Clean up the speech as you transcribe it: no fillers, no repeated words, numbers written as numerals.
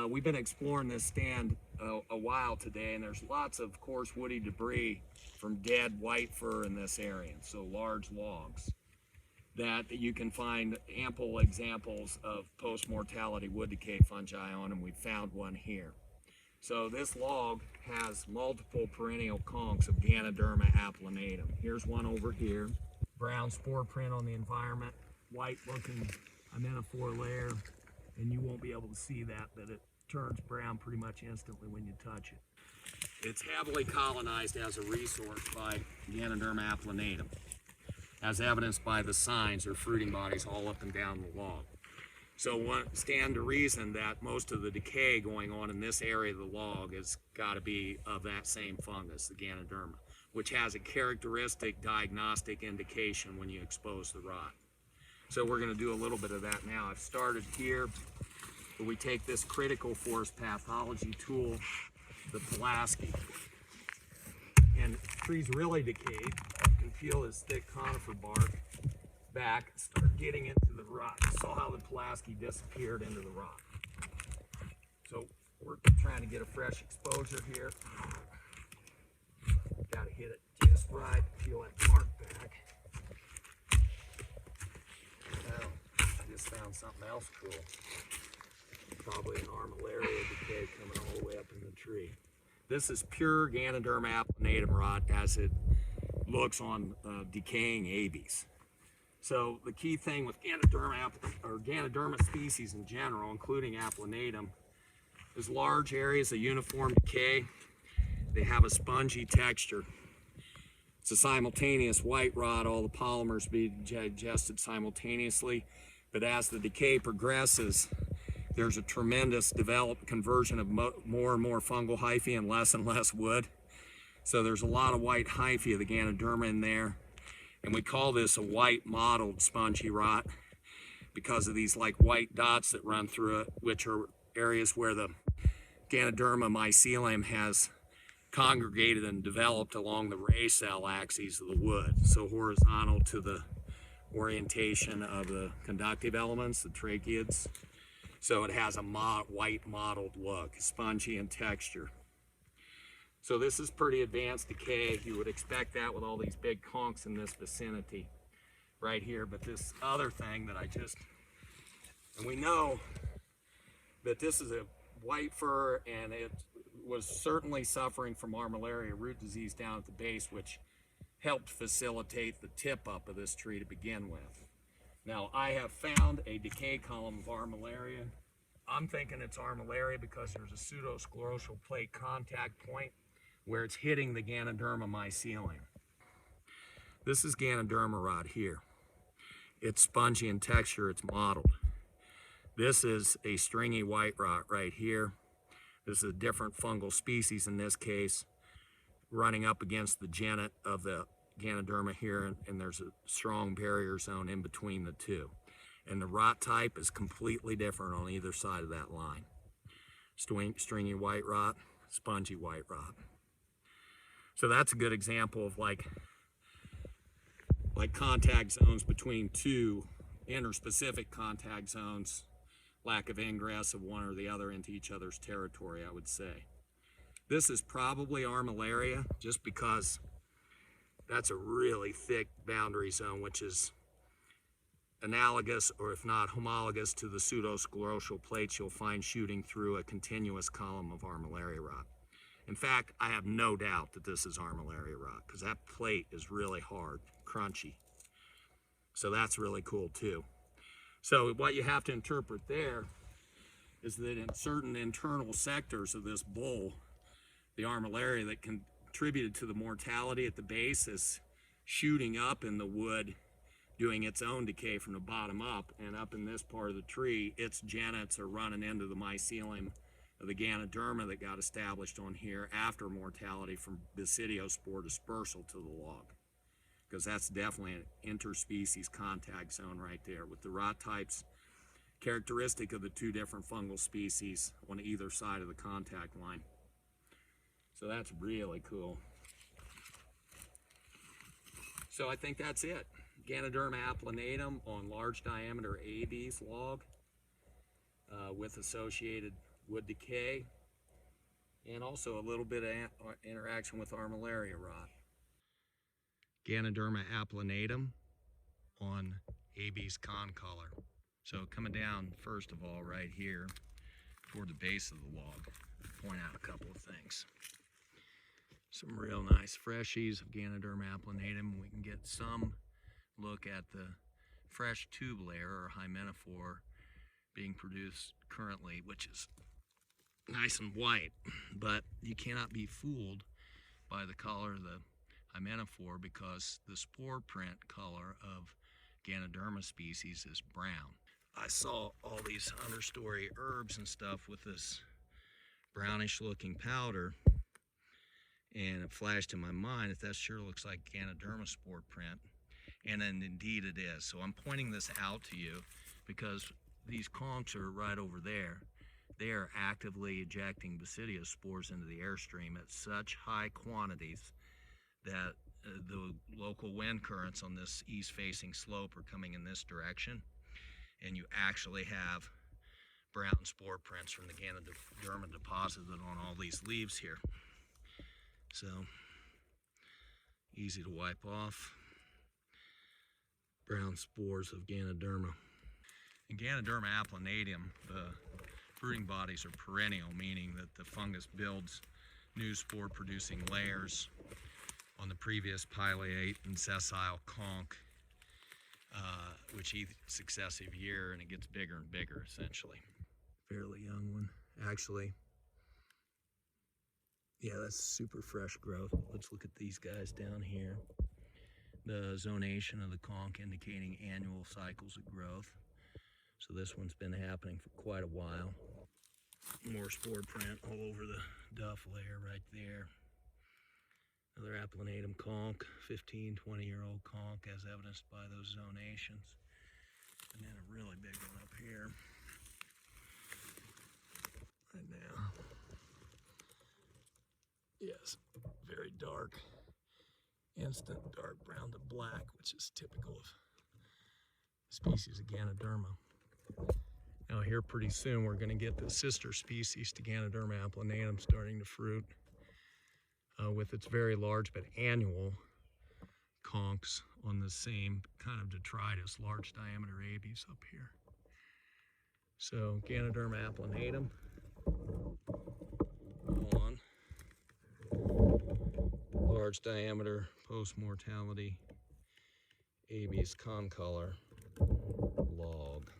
we've been exploring this stand a while today, and there's lots of coarse woody debris from dead white fir in this area, so large logs, that you can find ample examples of post-mortality wood decay fungi on, and we found one here. So this log has multiple perennial conks of Ganoderma applanatum. Here's one over here. Brown spore print on the environment, white looking amenophore layer, and you won't be able to see that, but it turns brown pretty much instantly when you touch it. It's heavily colonized as a resource by Ganoderma applanatum, as evidenced by the signs or fruiting bodies all up and down the log. So one stand to reason that most of the decay going on in this area of the log has got to be of that same fungus, the Ganoderma, which has a characteristic diagnostic indication when you expose the rot. So we're going to do a little bit of that now. I've started here where we take this critical force pathology tool, the Pulaski, and the tree's really decayed. You can feel this thick conifer bark back, start getting into the rot. You saw how the Pulaski disappeared into the rot. So we're trying to get a fresh exposure here. Got to hit it just right, peel that bark back. Now, I just found something else cool. Probably an armillaria decay coming all the way up in the tree. This is pure Ganoderma applanatum rot as it looks on decaying abies. So the key thing with Ganoderma species in general, including applanatum, is large areas of uniform decay. They have a spongy texture. It's a simultaneous white rot, all the polymers being digested simultaneously, but as the decay progresses, there's a tremendous conversion of more and more fungal hyphae and less wood. So there's a lot of white hyphae of the Ganoderma in there. And we call this a white mottled spongy rot because of these like white dots that run through it, which are areas where the Ganoderma mycelium has congregated and developed along the ray cell axes of the wood. So horizontal to the orientation of the conductive elements, the tracheids. So it has a white mottled look, spongy in texture. So this is pretty advanced decay. You would expect that with all these big conks in this vicinity right here. But this other thing that and we know that this is a white fir, and it was certainly suffering from armillaria root disease down at the base, which helped facilitate the tip up of this tree to begin with. Now, I have found a decay column of armillaria. I'm thinking it's armillaria because there's a pseudosclerotial plate contact point where it's hitting the Ganoderma mycelium. This is Ganoderma rot here. It's spongy in texture, it's mottled. This is a stringy white rot right here. This is a different fungal species in this case, running up against the genet of the Ganoderma here, and there's a strong barrier zone in between the two. And the rot type is completely different on either side of that line. Stringy white rot, spongy white rot. So that's a good example of like contact zones between two interspecific contact zones, lack of ingress of one or the other into each other's territory, I would say. This is probably armillaria just because that's a really thick boundary zone, which is analogous, or if not homologous, to the pseudosclerotial plates you'll find shooting through a continuous column of armillaria rot. In fact, I have no doubt that this is armillaria rot because that plate is really hard, crunchy. So that's really cool too. So what you have to interpret there is that in certain internal sectors of this bowl, the armillaria that contributed to the mortality at the base is shooting up in the wood, doing its own decay from the bottom up, and up in this part of the tree, its genets are running into the mycelium of the Ganoderma that got established on here after mortality from basidiospore dispersal to the log, because that's definitely an interspecies contact zone right there with the rot types characteristic of the two different fungal species on either side of the contact line. So that's really cool. So I think that's it. Ganoderma applanatum on large diameter ABs log with associated wood decay, and also a little bit of interaction with armillaria rot. Ganoderma applanatum on AB's con color. So coming down, first of all, right here toward the base of the log, point out a couple of things. Some real nice freshies of Ganoderma applanatum. We can get some look at the fresh tube layer or hymenophore being produced currently, which is nice and white, but you cannot be fooled by the color of the hymenophore because the spore print color of Ganoderma species is brown. I saw all these understory herbs and stuff with this brownish looking powder, and it flashed in my mind that sure looks like Ganoderma spore print, and then indeed it is. So I'm pointing this out to you because these conks are right over there. They are actively ejecting basidius spores into the airstream at such high quantities that the local wind currents on this east-facing slope are coming in this direction, and you actually have brown spore prints from the Ganoderma deposited on all these leaves here. So easy to wipe off. Brown spores of Ganoderma. In Ganoderma applanatum, the fruiting bodies are perennial, meaning that the fungus builds new spore producing layers on the previous pileate and sessile conk, which each successive year, and it gets bigger and bigger essentially. Fairly young one, actually. Yeah, that's super fresh growth. Let's look at these guys down here. The zonation of the conk indicating annual cycles of growth. So this one's been happening for quite a while. More spore print all over the duff layer right there. Another applanatum conk, 15, 20-year-old conk, as evidenced by those zonations. And then a really big one up here. Right now. Yes, very dark. Instant dark brown to black, which is typical of the species of Ganoderma. Now here pretty soon we're going to get the sister species to Ganoderma applanatum starting to fruit with its very large but annual conks on the same kind of detritus, large diameter abies up here. So Ganoderma applanatum on large diameter post-mortality abies con color log.